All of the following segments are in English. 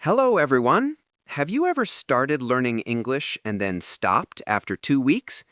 Hello, everyone. Have you ever started learning English and then stopped after 2 weeks?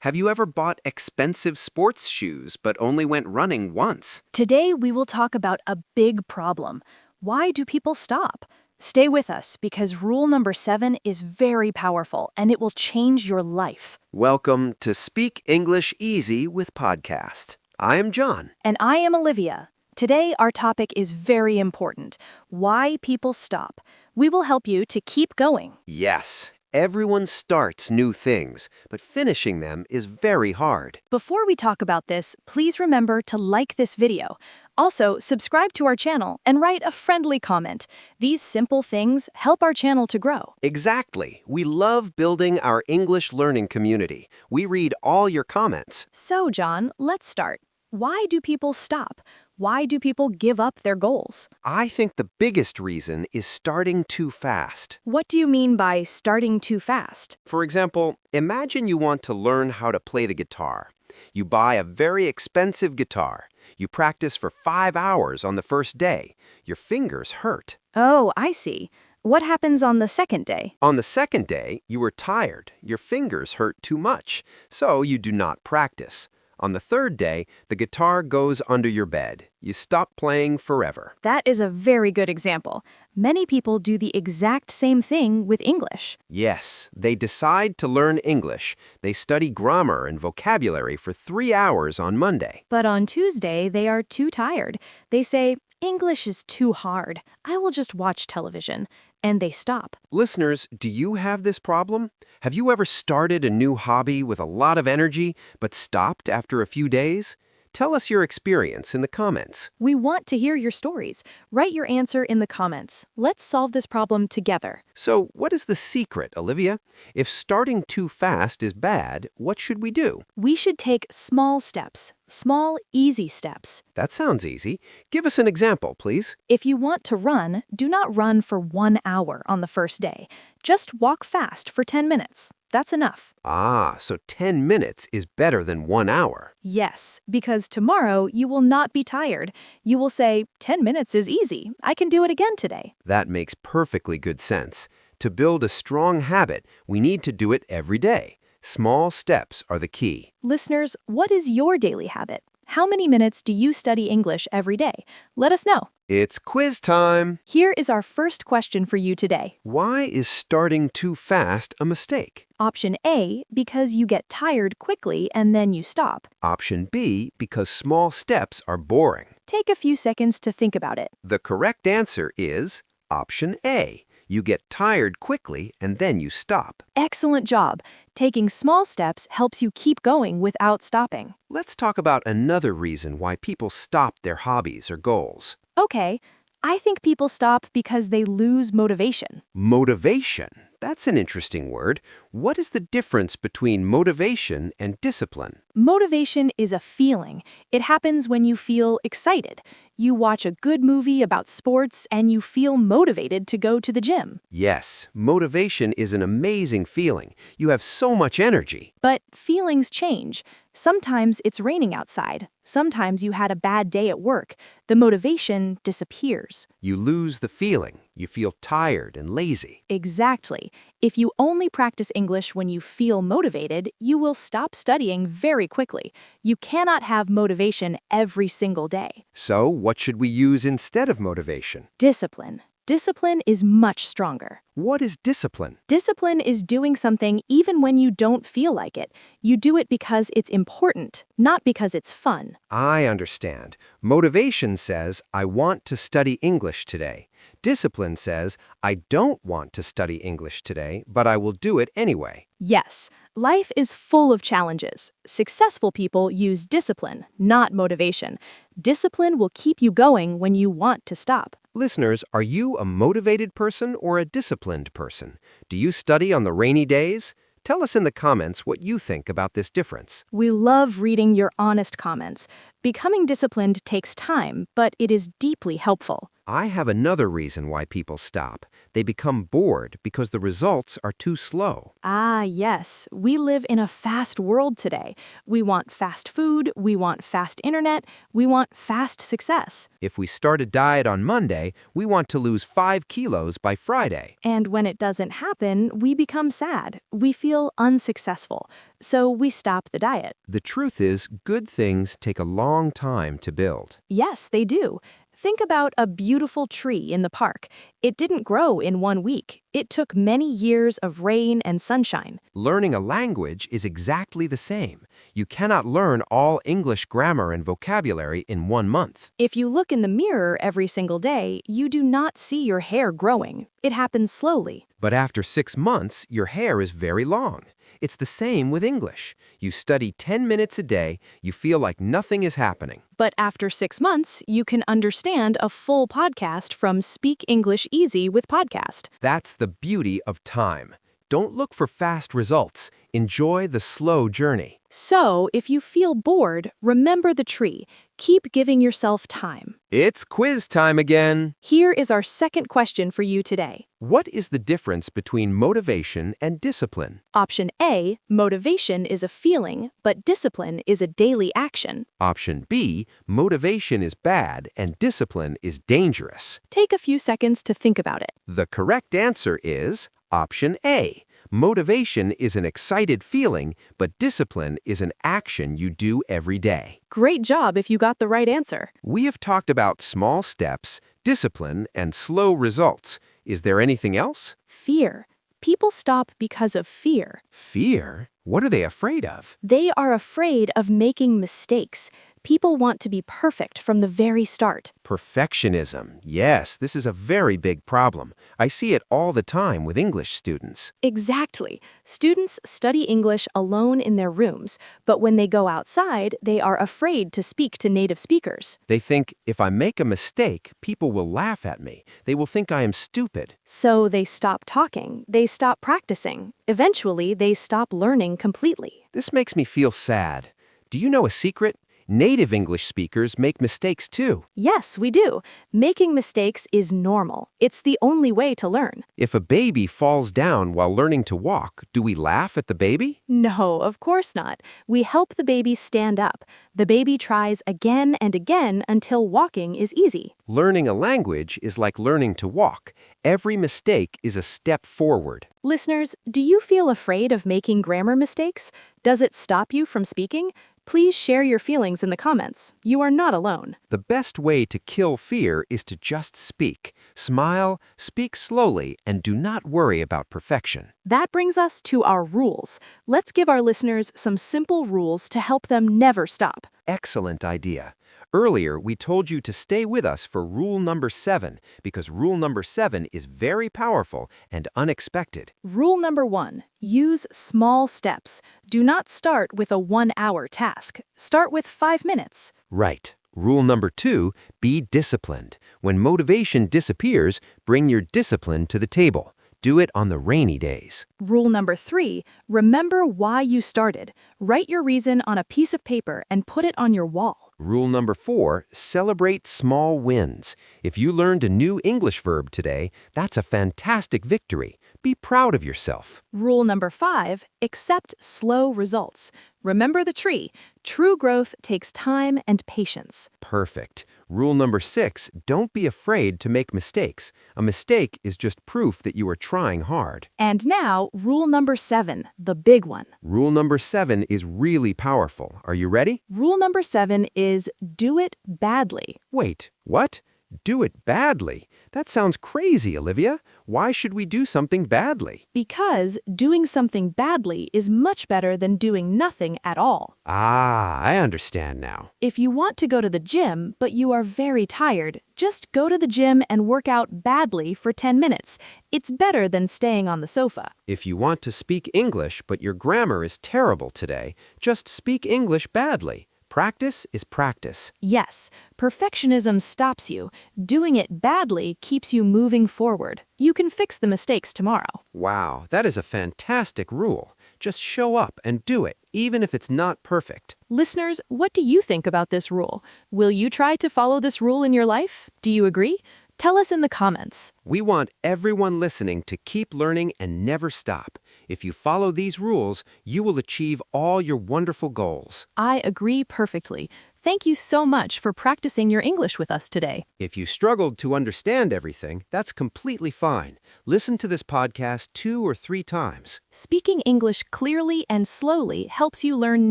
Have you ever bought expensive sports shoes but only went running once? Today, we will talk about a big problem. Why do people stop? Stay with us because rule number 7 is very powerful and it will change your life. Welcome to Speak English Easy with Podcast. I am John. And I am Olivia. Today, our topic is very important. Why people stop. We will help you to keep going. Yes, everyone starts new things, but finishing them is very hard. Before we talk about this, please remember to like this video. Also, subscribe to our channel and write a friendly comment. These simple things help our channel to grow. Exactly. We love building our English learning community. We read all your comments. So, John, let's start. Why do people stop? Why do people give up their goals? I think the biggest reason is starting too fast. What do you mean by starting too fast? For example, imagine you want to learn how to play the guitar. You buy a very expensive guitar. You practice for 5 hours on the first day. Your fingers hurt. Oh, I see. What happens on the second day? On the second day, you are tired. Your fingers hurt too much, so you do not practice. On the third day, the guitar goes under your bed. You stop playing forever. That is a very good example. Many people do the exact same thing with English. Yes, they decide to learn English. They study grammar and vocabulary for 3 hours on Monday. But on Tuesday, they are too tired. They say, English is too hard. I will just watch television. And they stop. Listeners, do you have this problem? Have you ever started a new hobby with a lot of energy but stopped after a few days? Tell us your experience in the comments. We want to hear your stories. Write your answer in the comments. Let's solve this problem together. So, what is the secret, Olivia? If starting too fast is bad, what should we do? We should take small steps. Small, easy steps. That sounds easy. Give us an example, please. If you want to run, do not run for 1 hour on the first day. Just walk fast for 10 minutes. That's enough. Ah, so 10 minutes is better than 1 hour. Yes, because tomorrow you will not be tired. You will say, 10 minutes is easy. I can do it again today. That makes perfectly good sense. To build a strong habit, we need to do it every day. Small steps are the key. Listeners, what is your daily habit? How many minutes do you study English every day? Let us know. It's quiz time. Here is our first question for you today. Why is starting too fast a mistake? Option A, because you get tired quickly and then you stop. Option B, because small steps are boring. Take a few seconds to think about it. The correct answer is option A. You get tired quickly and then you stop. Excellent job. Taking small steps helps you keep going without stopping. Let's talk about another reason why people stop their hobbies or goals. Okay, I think people stop because they lose motivation. Motivation. That's an interesting word. What is the difference between motivation and discipline? Motivation is a feeling. It happens when you feel excited. You watch a good movie about sports and you feel motivated to go to the gym. Yes, motivation is an amazing feeling. You have so much energy. But feelings change. Sometimes it's raining outside. Sometimes you had a bad day at work. The motivation disappears. You lose the feeling. You feel tired and lazy. Exactly. If you only practice English when you feel motivated, you will stop studying very quickly. You cannot have motivation every single day. So, what should we use instead of motivation? Discipline. Discipline is much stronger. What is discipline? Discipline is doing something even when you don't feel like it. You do it because it's important, not because it's fun. I understand. Motivation says, I want to study English today. Discipline says, I don't want to study English today, but I will do it anyway. Yes, life is full of challenges. Successful people use discipline, not motivation. Discipline will keep you going when you want to stop. Listeners, are you a motivated person or a disciplined person? Do you study on the rainy days? Tell us in the comments what you think about this difference. We love reading your honest comments. Becoming disciplined takes time, but it is deeply helpful. I have another reason why people stop. They become bored because the results are too slow. Ah, yes. We live in a fast world today. We want fast food, we want fast internet, we want fast success. If we start a diet on Monday, we want to lose 5 kilos by Friday. And when it doesn't happen, we become sad. We feel unsuccessful. So we stop the diet. The truth is, good things take a long time to build. Yes, they do. Think about a beautiful tree in the park. It didn't grow in 1 week. It took many years of rain and sunshine. Learning a language is exactly the same. You cannot learn all English grammar and vocabulary in 1 month. If you look in the mirror every single day, you do not see your hair growing. It happens slowly. But after 6 months, your hair is very long. It's the same with English. You study 10 minutes a day, you feel like nothing is happening. But after 6 months, you can understand a full podcast from Speak English Easy with Podcast. That's the beauty of time. Don't look for fast results. Enjoy the slow journey. So, if you feel bored, remember the tree. Keep giving yourself time. It's quiz time again. Here is our second question for you today. What is the difference between motivation and discipline? Option A, motivation is a feeling, but discipline is a daily action. Option B, motivation is bad and discipline is dangerous. Take a few seconds to think about it. The correct answer is Option A. Motivation is an excited feeling, but discipline is an action you do every day. Great job if you got the right answer. We have talked about small steps, discipline, and slow results. Is there anything else? Fear. People stop because of fear. Fear? What are they afraid of? They are afraid of making mistakes. People want to be perfect from the very start. Perfectionism. Yes, this is a very big problem. I see it all the time with English students. Exactly. Students study English alone in their rooms, but when they go outside, they are afraid to speak to native speakers. They think, if I make a mistake, people will laugh at me. They will think I am stupid. So they stop talking, they stop practicing. Eventually, they stop learning completely. This makes me feel sad. Do you know a secret? Native English speakers make mistakes too. Yes, we do. Making mistakes is normal. It's the only way to learn. If a baby falls down while learning to walk, do we laugh at the baby? No, of course not. We help the baby stand up. The baby tries again and again until walking is easy. Learning a language is like learning to walk. Every mistake is a step forward. Listeners, do you feel afraid of making grammar mistakes? Does it stop you from speaking? Please share your feelings in the comments. You are not alone. The best way to kill fear is to just speak. Smile, speak slowly, and do not worry about perfection. That brings us to our rules. Let's give our listeners some simple rules to help them never stop. Excellent idea. Earlier, we told you to stay with us for rule number 7 because rule number 7 is very powerful and unexpected. Rule number 1, use small steps. Do not start with a 1-hour task. Start with 5 minutes. Right. Rule number 2, be disciplined. When motivation disappears, bring your discipline to the table. Do it on the rainy days. Rule number 3, remember why you started. Write your reason on a piece of paper and put it on your wall. Rule number 4, celebrate small wins. If you learned a new English verb today, that's a fantastic victory. Be proud of yourself. Rule number 5, accept slow results. Remember the tree. True growth takes time and patience. Perfect. Rule number 6, don't be afraid to make mistakes. A mistake is just proof that you are trying hard. And now, rule number 7, the big one. Rule number 7 is really powerful. Are you ready? Rule number 7 is do it badly. Wait, what? Do it badly? That sounds crazy, Olivia. Why should we do something badly? Because doing something badly is much better than doing nothing at all. Ah, I understand now. If you want to go to the gym, but you are very tired, just go to the gym and work out badly for 10 minutes. It's better than staying on the sofa. If you want to speak English, but your grammar is terrible today, just speak English badly. Practice is practice. Yes, perfectionism stops you. Doing it badly keeps you moving forward. You can fix the mistakes tomorrow. Wow, that is a fantastic rule. Just show up and do it, even if it's not perfect. Listeners, what do you think about this rule? Will you try to follow this rule in your life? Do you agree? Tell us in the comments. We want everyone listening to keep learning and never stop. If you follow these rules, you will achieve all your wonderful goals. I agree perfectly. Thank you so much for practicing your English with us today. If you struggled to understand everything, that's completely fine. Listen to this podcast 2 or 3 times. Speaking English clearly and slowly helps you learn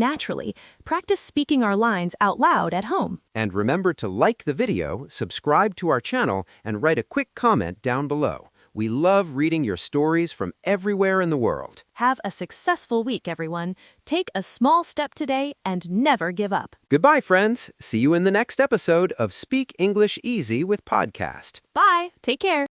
naturally. Practice speaking our lines out loud at home. And remember to like the video, subscribe to our channel, and write a quick comment down below. We love reading your stories from everywhere in the world. Have a successful week, everyone. Take a small step today and never give up. Goodbye, friends. See you in the next episode of Speak English Easy with Podcast. Bye. Take care.